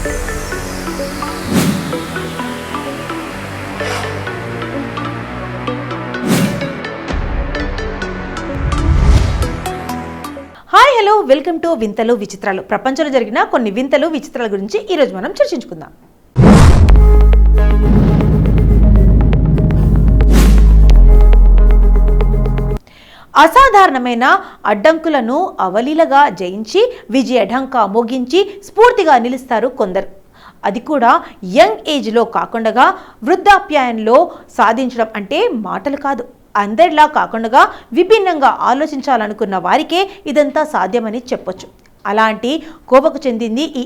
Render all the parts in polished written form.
Hi hello welcome to వింతలు విచిత్రాలు. ప్రపంచంలో జరిగిన కొన్ని వింతలు విచిత్రాల గురించి ఈరోజు మనం చర్చించుకుందాం. అసాధారణమైన అడ్డంకులను అవలీలగా జయించి విజయ ఢంకా మోగించి స్ఫూర్తిగా నిలుస్తారు కొందరు. అది కూడా యంగ్ ఏజ్లో కాకుండా వృద్ధాప్యాయంలో సాధించడం అంటే మాటలు కాదు. అందరిలా కాకుండా విభిన్నంగా ఆలోచించాలనుకున్న వారికే ఇదంతా సాధ్యమని చెప్పొచ్చు. అలాంటి కోపకు చెందింది ఈ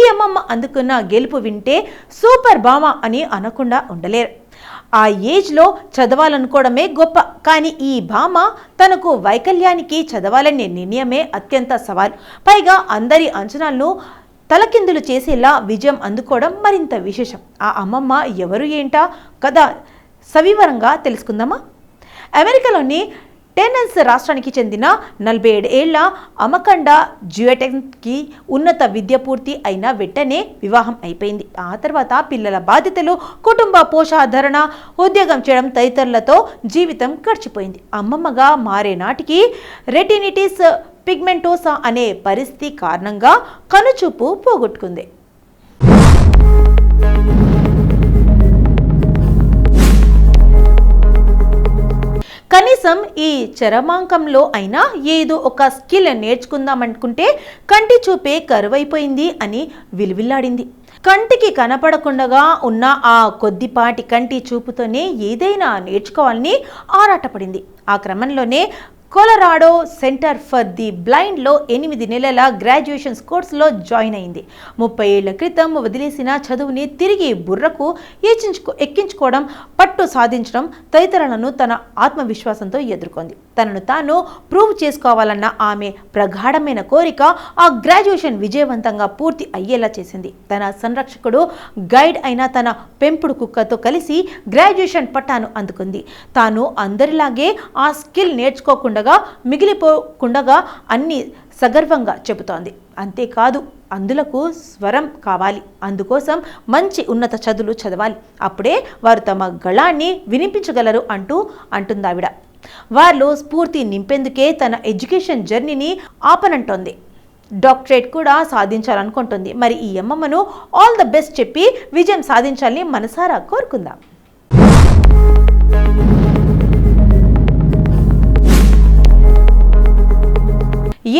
అమ్మమ్మ అందుకున్న గెలుపు వింటే సూపర్ భామ అని అనకుండా ఉండలేరు. ఆ ఏజ్లో చదవాలనుకోవడమే గొప్ప, కానీ ఈ భామ తనకు వైకల్యానికి చదవాలనే నిర్ణయమే అత్యంత సవాలు. పైగా అందరి అంచనాలను తలకిందులు చేసేలా విజయం అందుకోవడం మరింత విశేషం. ఆ అమ్మమ్మ ఎవరు ఏంటా కదా సవివరంగా తెలుసుకుందామా? అమెరికాలోని టెన్నెస్సీ రాష్ట్రానికి చెందిన 47 ఏళ్ల అమకండా జ్యూటెన్కి ఉన్నత విద్య పూర్తి అయిన వెంటనే వివాహం అయిపోయింది. ఆ తర్వాత పిల్లల బాధ్యతలు, కుటుంబ పోషాధరణ, ఉద్యోగం చేయడం తదితరులతో జీవితం గడిచిపోయింది. అమ్మమ్మగా మారే నాటికి రెటినిటిస్ పిగ్మెంటోసా అనే పరిస్థితి కారణంగా కనుచూపు పోగొట్టుకుంది. కనీసం ఈ చరమాంకంలో అయినా ఏదో ఒక స్కిల్ నేర్చుకుందామనుకుంటే కంటి చూపే కరువైపోయింది అని విలువిల్లాడింది. కంటికి కనపడకుండా ఉన్న ఆ కొద్దిపాటి కంటి చూపుతోనే ఏదైనా నేర్చుకోవాలని ఆరాటపడింది. ఆ క్రమంలోనే కొలరాడో సెంటర్ ఫర్ ది బ్లైండ్లో 8 నెలల గ్రాడ్యుయేషన్ కోర్సులో జాయిన్ అయింది. 30 ఏళ్ల క్రితం వదిలేసిన చదువుని తిరిగి బుర్రకు ఎక్కించుకోవడం, పట్టు సాధించడం తదితరులను తన ఆత్మవిశ్వాసంతో ఎదుర్కొంది. తనను తాను ప్రూవ్ చేసుకోవాలన్న ఆమె ప్రగాఢమైన కోరిక ఆ గ్రాడ్యుయేషన్ విజయవంతంగా పూర్తి అయ్యేలా చేసింది. తన సంరక్షకుడు, గైడ్ అయిన తన పెంపుడు కుక్కతో కలిసి గ్రాడ్యుయేషన్ పట్టాను అందుకుంది. తాను అందరిలాగే ఆ స్కిల్ నేర్చుకోకుండా మిగిలిపోకుండా అన్ని సగర్వంగా చెబుతోంది. అంతేకాదు, అందులకు స్వరం కావాలి. అందుకోసం మంచి ఉన్నత చదువులు చదవాలి. అప్పుడే వారు తమ గళాన్ని వినిపించగలరు అంటుందావిడ. వారిలో స్ఫూర్తి నింపేందుకే తన ఎడ్యుకేషన్ జర్నీని ఆపనంటోంది. డాక్టరేట్ కూడా సాధించాలనుకుంటుంది. మరి ఈ అమ్మమ్మను ఆల్ ద బెస్ట్ చెప్పి విజయం సాధించాలని మనసారా కోరుకుందాం.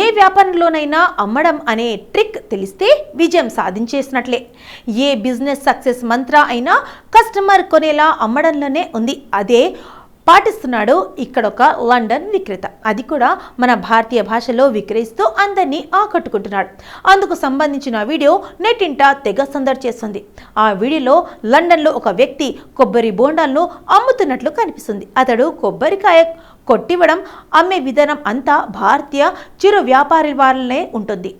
ఏ వ్యాపారంలోనైనా అమ్మడం అనే ట్రిక్ తెలిస్తే విజయం సాధించేసినట్లే. ఏ బిజినెస్ సక్సెస్ మంత్ర అయినా కస్టమర్ కొనేలా అమ్మడంలోనే ఉంది. అదే పాటిస్తున్నాడు ఇక్కడొక లండన్ విక్రేత. అది కూడా మన భారతీయ భాషలో విక్రయిస్తూ అందరినీ ఆకట్టుకుంటున్నాడు. అందుకు సంబంధించిన వీడియో నెట్టింట తెగ సందడి చేస్తుంది. ఆ వీడియోలో లండన్లో ఒక వ్యక్తి కొబ్బరి బోండాలను అమ్ముతున్నట్లు కనిపిస్తుంది. అతడు కొబ్బరికాయ కొట్టివ్వడం, అమ్మే విధానం అంతా భారతీయ చిరు వ్యాపారి వాళ్ళనే ఉంటుంది.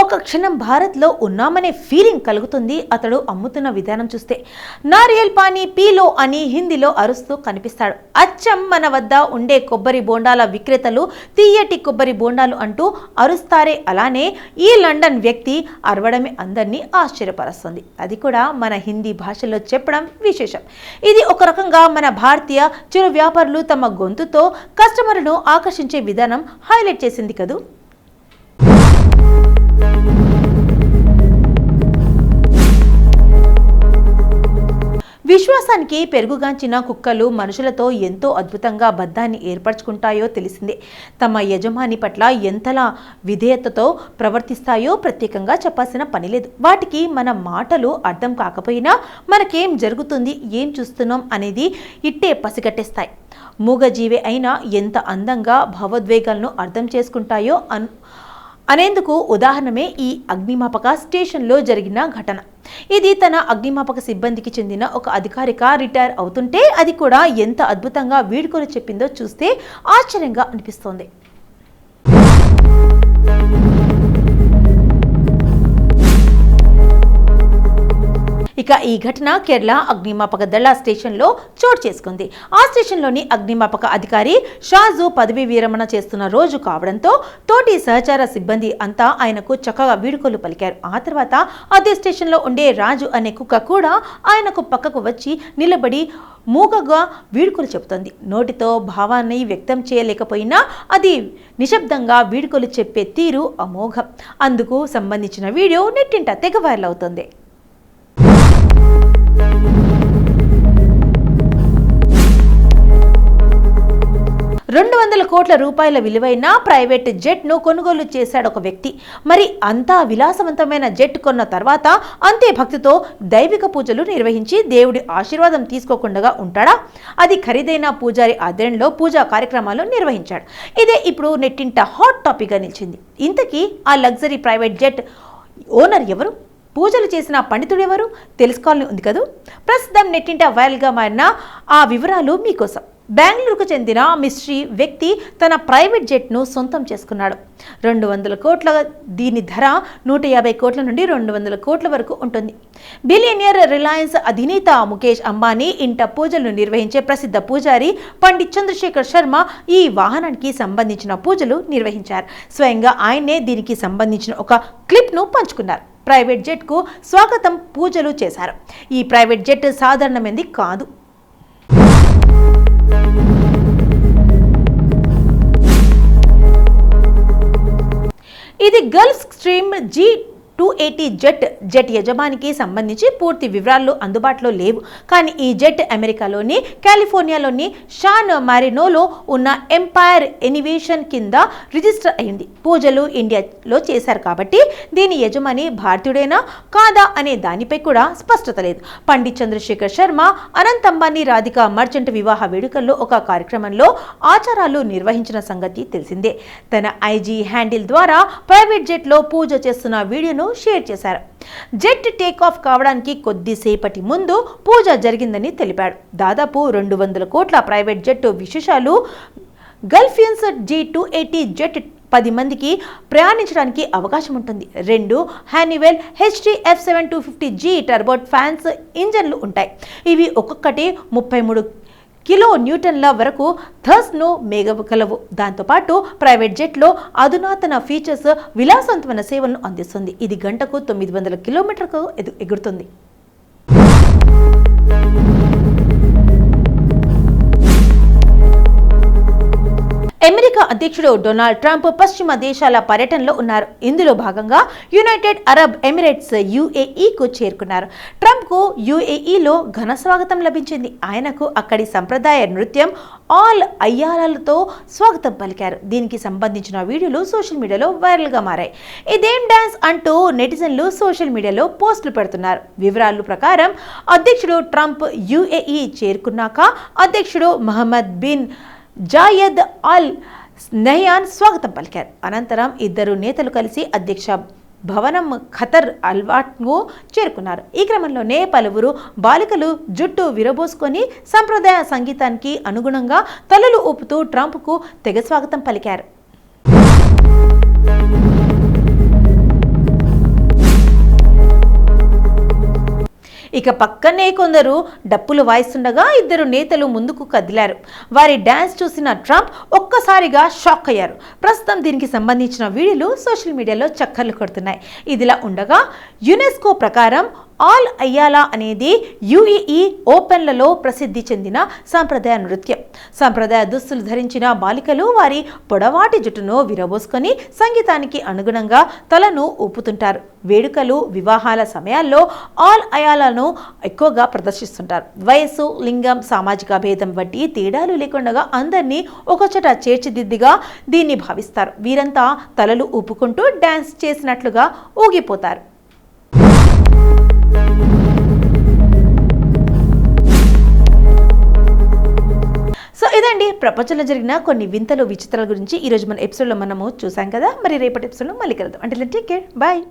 ఒక క్షణం భారత్లో ఉన్నామనే ఫీలింగ్ కలుగుతుంది అతడు అమ్ముతున్న విధానం చూస్తే. నారియల్ పానీ పీలో అని హిందీలో అరుస్తూ కనిపిస్తాడు. అచ్చం మన వద్ద ఉండే కొబ్బరి బోండాల విక్రేతలు తీయటి కొబ్బరి బోండాలు అంటూ అరుస్తారే, అలానే ఈ లండన్ వ్యక్తి అరవడమే అందరినీ ఆశ్చర్యపరుస్తుంది. అది కూడా మన హిందీ భాషలో చెప్పడం విశేషం. ఇది ఒక రకంగా మన భారతీయ చిరు వ్యాపారులు తమ గొంతుతో కస్టమర్లను ఆకర్షించే విధానం హైలైట్ చేసింది కదూ. విశ్వాసానికి పెరుగుగాంచిన కుక్కలు మనుషులతో ఎంతో అద్భుతంగా బంధాన్ని ఏర్పరచుకుంటాయో తెలిసిందే. తమ యజమాని పట్ల ఎంతలా విధేయతతో ప్రవర్తిస్తాయో ప్రత్యేకంగా చెప్పాల్సిన పని లేదు. వాటికి మన మాటలు అర్థం కాకపోయినా మనకేం జరుగుతుంది, ఏం చూస్తున్నాం అనేది ఇట్టే పసిగట్టేస్తాయి. మూగజీవే అయినా ఎంత అందంగా భావోద్వేగాలను అర్థం చేసుకుంటాయో అనేందుకు ఉదాహరణమే ఈ అగ్నిమాపక స్టేషన్లో జరిగిన ఘటన. ఇది తన అగ్నిమాపక సిబ్బందికి చెందిన ఒక అధికారిక రిటైర్ అవుతుంటే అది కూడా ఎంత అద్భుతంగా వీడ్కోలు చెప్పిందో చూస్తే ఆశ్చర్యంగా అనిపిస్తోంది. ఇక ఈ ఘటన కేరళ అగ్నిమాపక దళ స్టేషన్లో చోటు చేసుకుంది. ఆ స్టేషన్లోని అగ్నిమాపక అధికారి షాజు పదవి విరమణ చేస్తున్న రోజు కావడంతో తోటి సహచార సిబ్బంది అంతా ఆయనకు చక్కగా వీడ్కోలు పలికారు. ఆ తర్వాత అదే స్టేషన్లో ఉండే రాజు అనే కుక్క కూడా ఆయనకు పక్కకు వచ్చి నిలబడి మూగగా వీడ్కోలు చెబుతుంది. నోటితో భావాన్ని వ్యక్తం చేయలేకపోయినా అది నిశ్శబ్దంగా వీడ్కోలు చెప్పే తీరు అమోఘం. అందుకు సంబంధించిన వీడియో నెట్టింట తెగ వైరల్ అవుతుంది. 200 కోట్ల రూపాయల విలువైన ప్రైవేట్ జెట్ను కొనుగోలు చేశాడు ఒక వ్యక్తి. మరి అంతా విలాసవంతమైన జెట్ కొన్న తర్వాత అంతే భక్తితో దైవిక పూజలు నిర్వహించి దేవుడి ఆశీర్వాదం తీసుకోకుండా ఉంటాడా? అది ఖరీదైన పూజారి ఆధ్వర్యంలో పూజా కార్యక్రమాలు నిర్వహించాడు. ఇదే ఇప్పుడు నెట్టింట హాట్ టాపిక్గా నిలిచింది. ఇంతకీ ఆ లగ్జరీ ప్రైవేట్ జెట్ ఓనర్ ఎవరు? పూజలు చేసిన పండితుడు ఎవరు? తెలుసుకోవాలని ఉంది కదా. ప్రస్తుతం నెట్టింట వైరల్గా మారిన ఆ వివరాలు మీకోసం. బెంగళూరుకు చెందిన మిస్ట్రీ వ్యక్తి తన ప్రైవేట్ జెట్ను సొంతం చేసుకున్నాడు. 200 కోట్ల, దీని ధర 150 కోట్ల నుండి 200 కోట్ల వరకు ఉంటుంది. బిలియనియర్ రిలయన్స్ అధినేత ముఖేష్ అంబానీ ఇంట పూజలు నిర్వహించే ప్రసిద్ధ పూజారి పండిత్ చంద్రశేఖర్ శర్మ ఈ వాహనానికి సంబంధించిన పూజలు నిర్వహించారు. స్వయంగా ఆయనే దీనికి సంబంధించిన ఒక క్లిప్ను పంచుకున్నారు. ప్రైవేట్ జెట్కు స్వాగతం పూజలు చేశారు. ఈ ప్రైవేట్ జెట్ సాధారణమైనది కాదు. ఇది గల్ఫ్ స్ట్రీమ్ G280 జెట్ యజమానికి సంబంధించి పూర్తి వివరాలు అందుబాటులో లేవు. కానీ ఈ జెట్ అమెరికాలోని కాలిఫోర్నియాలోని శాన్ మారినోలో ఉన్న ఎంపైర్ ఎనివేషన్ కింద రిజిస్టర్ అయింది. పూజలు ఇండియాలో చేశారు కాబట్టి దీని యజమాని భారతీయుడేనా కాదా అనే దానిపై కూడా స్పష్టత లేదు. పండిత్ చంద్రశేఖర్ శర్మ అనంత్ అంబానీ రాధిక మర్చెంట్ వివాహ వేడుకల్లో ఒక కార్యక్రమంలో ఆచారాలు నిర్వహించిన సంగతి తెలిసిందే. తన IG హ్యాండిల్ ద్వారా ప్రైవేట్ జెట్లో పూజ చేస్తున్న వీడియోను షేర్ చేశారు. జెట్ టేక్ ఆఫ్ కావడానికి కొద్దిసేపటి ముందు పూజ జరిగిందని తెలిపాడు. దాదాపు 200 కోట్ల ప్రైవేట్ జెట్ విశేషాలు. గల్ఫియన్స్ G280 జెట్ 10 మందికి ప్రయాణించడానికి అవకాశం ఉంటుంది. 2 హానివెల్ HTF7-250G టర్బో ఫ్యాన్స్ ఇంజన్లు ఉంటాయి. ఇవి ఒక్కొక్కటి 33 కిలో న్యూటన్ల వరకు థర్స్ను మేఘగలవు. దాంతోపాటు ప్రైవేట్ జెట్లో అధునాతన ఫీచర్స్, విలాసవంతమైన సేవలను అందిస్తుంది. ఇది గంటకు 900 కిలోమీటర్లకు ఎగురుతుంది. అమెరికా అధ్యక్షుడు డొనాల్డ్ ట్రంప్ పశ్చిమ దేశాల పర్యటనలో ఉన్నారు. ఇందులో భాగంగా యునైటెడ్ అరబ్ ఎమిరేట్స్ UAEకు చేరుకున్నారు. ట్రంప్కు UAEలో ఘన స్వాగతం లభించింది. ఆయనకు అక్కడి సంప్రదాయ నృత్యం ఆల్ అయ్యాలతో స్వాగతం పలికారు. దీనికి సంబంధించిన వీడియోలు సోషల్ మీడియాలో వైరల్గా మారాయి. ఇదేం డాన్స్ అంటూ నెటిజన్లు సోషల్ మీడియాలో పోస్టులు పెడుతున్నారు. వివరాల ప్రకారం అధ్యక్షుడు ట్రంప్ UAE చేరుకున్నాక అధ్యక్షుడు Mohammed bin Zayed Al Nahyan స్వాగతం పలికారు. అనంతరం ఇద్దరు నేతలు కలిసి అధ్యక్ష భవనం ఖతర్ అల్వాట్కు చేరుకున్నారు. ఈ క్రమంలోనే పలువురు బాలికలు జుట్టు విరబోసుకొని సంప్రదాయ సంగీతానికి అనుగుణంగా తలలు ఊపుతూ ట్రంప్కు తెగ స్వాగతం పలికారు. ఇక పక్కనే కొందరు డప్పులు వాయిస్తుండగా ఇద్దరు నేతలు ముందుకు కదిలారు. వారి డ్యాన్స్ చూసిన ట్రంప్ ఒక్కసారిగా షాక్ అయ్యారు. ప్రస్తుతం దీనికి సంబంధించిన వీడియోలు సోషల్ మీడియాలో చక్కర్లు కొడుతున్నాయి. ఇదిలా ఉండగా యునెస్కో ప్రకారం ఆల్ అయ్యాలా అనేది UAE ఓపెన్లలో ప్రసిద్ధి చెందిన సాంప్రదాయ నృత్యం. సంప్రదాయ దుస్తులు ధరించిన బాలికలు వారి పొడవాటి జుట్టును విరబోసుకొని సంగీతానికి అనుగుణంగా తలను ఊపుతుంటారు. వేడుకలు, వివాహాల సమయాల్లో ఆల్ అయాలను ఎక్కువగా ప్రదర్శిస్తుంటారు. వయస్సు, లింగం, సామాజిక భేదం వంటి తేడాలు లేకుండా అందరినీ ఒకచోట చేర్చిదిద్దిగా దీన్ని భావిస్తారు. వీరంతా తలలు ఊపుకుంటూ డ్యాన్స్ చేసినట్లుగా ఊగిపోతారు. సో ఇదండి ప్రపంచంలో జరిగిన కొన్ని వింతలు, విచిత్రాల గురించి ఈరోజు మన ఎపిసోడ్లో మనము చూసాం కదా. మరి రేపటి ఎపిసోడ్లో మళ్ళీ కలుద్దాం. అంటే టేక్ కేర్, బాయ్.